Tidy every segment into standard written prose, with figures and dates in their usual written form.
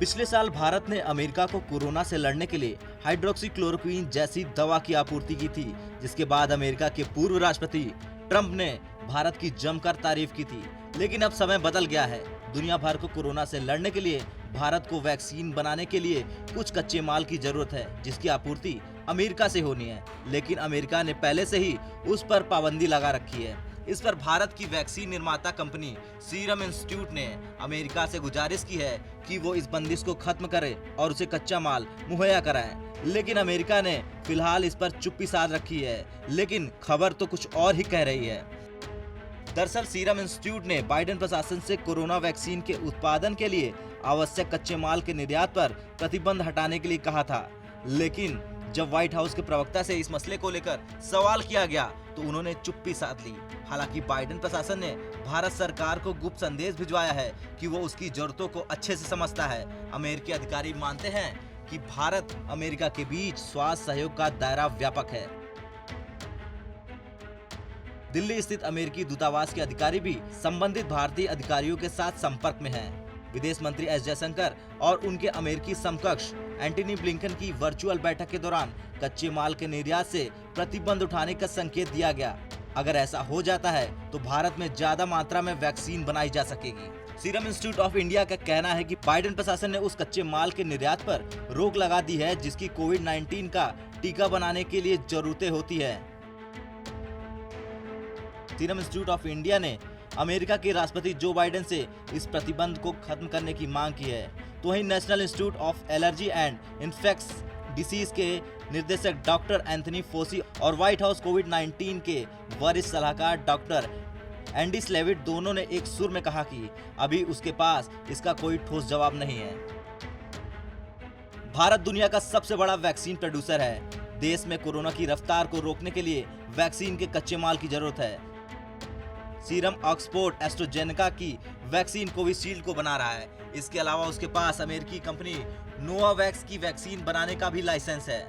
पिछले साल भारत ने अमेरिका को कोरोना से लड़ने के लिए हाइड्रोक्सीक्लोरोक्वीन जैसी दवा की आपूर्ति की थी, जिसके बाद अमेरिका के पूर्व राष्ट्रपति ट्रंप ने भारत की जमकर तारीफ की थी। लेकिन अब समय बदल गया है। दुनिया भर को कोरोना से लड़ने के लिए भारत को वैक्सीन बनाने के लिए कुछ कच्चे माल की जरूरत है, जिसकी आपूर्ति अमेरिका से होनी है। लेकिन अमेरिका ने पहले से ही उस पर पाबंदी लगा रखी है। इस पर भारत की वैक्सीन निर्माता कंपनी सीरम इंस्टीट्यूट ने अमेरिका से गुजारिश की है कि वो इस बंदिश को खत्म करे और उसे कच्चा माल मुहैया कराए। लेकिन अमेरिका ने फिलहाल इस पर चुप्पी साध रखी है। लेकिन खबर तो कुछ और ही कह रही है। दरअसल सीरम इंस्टीट्यूट ने बाइडेन प्रशासन से कोरोना वैक्सीन के उत्पादन के लिए आवश्यक कच्चे माल के निर्यात पर प्रतिबंध हटाने के लिए कहा था। लेकिन जब व्हाइट हाउस के प्रवक्ता से इस मसले को लेकर सवाल किया गया तो उन्होंने चुप्पी साध ली। हालांकि बाइडेन प्रशासन ने भारत सरकार को गुप्त संदेश भिजवाया है कि वो उसकी जरूरतों को अच्छे से समझता है। अमेरिकी अधिकारी मानते हैं कि भारत अमेरिका के बीच स्वास्थ्य सहयोग का दायरा व्यापक है। दिल्ली स्थित अमेरिकी दूतावास के अधिकारी भी संबंधित भारतीय अधिकारियों के साथ संपर्क में हैं। विदेश मंत्री एस जयशंकर और उनके अमेरिकी समकक्ष एंटनी ब्लिंकन की वर्चुअल बैठक के दौरान कच्चे माल के निर्यात से प्रतिबंध उठाने का संकेत दिया गया। अगर ऐसा हो जाता है तो भारत में ज्यादा मात्रा में वैक्सीन बनाई जा सकेगी। सीरम इंस्टीट्यूट ऑफ इंडिया का कहना है कि बाइडेन प्रशासन ने उस कच्चे माल के निर्यात पर रोक लगा दी है जिसकी कोविड-19 का टीका बनाने के लिए जरूरतें होती है। सीरम इंस्टीट्यूट ऑफ इंडिया ने अमेरिका के राष्ट्रपति जो बाइडेन से इस प्रतिबंध को खत्म करने की मांग की है। तो वहीं national institute of allergy and infectious disease के निर्देशक डॉक्टर एंथनी फोसी और व्हाइट हाउस कोविड-19 के वरिष्ठ सलाहकार डॉक्टर एंडी स्लेविट दोनों ने एक सुर में कहा कि अभी उसके पास इसका कोई ठोस जवाब नहीं है। भारत दुनिया का सबसे बड़ा वैक्सीन प्रोड्यूसर है। देश में कोरोना की रफ्तार को रोकने के लिए वैक्सीन के कच्चे माल की जरूरत है। सीरम ऑक्सफोर्ड एस्ट्राजेनेका की वैक्सीन कोविशील्ड को बना रहा है। इसके अलावा उसके पास अमेरिकी कंपनी नोवावैक्स की वैक्सीन बनाने का भी लाइसेंस है।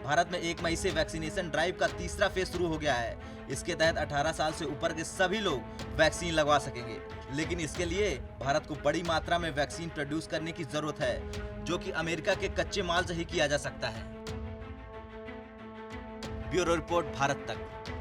भारत में 1 मई से वैक्सीनेशन ड्राइव का तीसरा फेज शुरू हो गया है। इसके तहत 18 साल से ऊपर के सभी लोग वैक्सीन लगवा सकेंगे। लेकिन इसके लिए भारत को बड़ी मात्रा में वैक्सीन प्रोड्यूस करने की जरूरत है, जो कि अमेरिका के कच्चे माल से ही किया जा सकता है। ब्यूरो रिपोर्ट, भारत तक।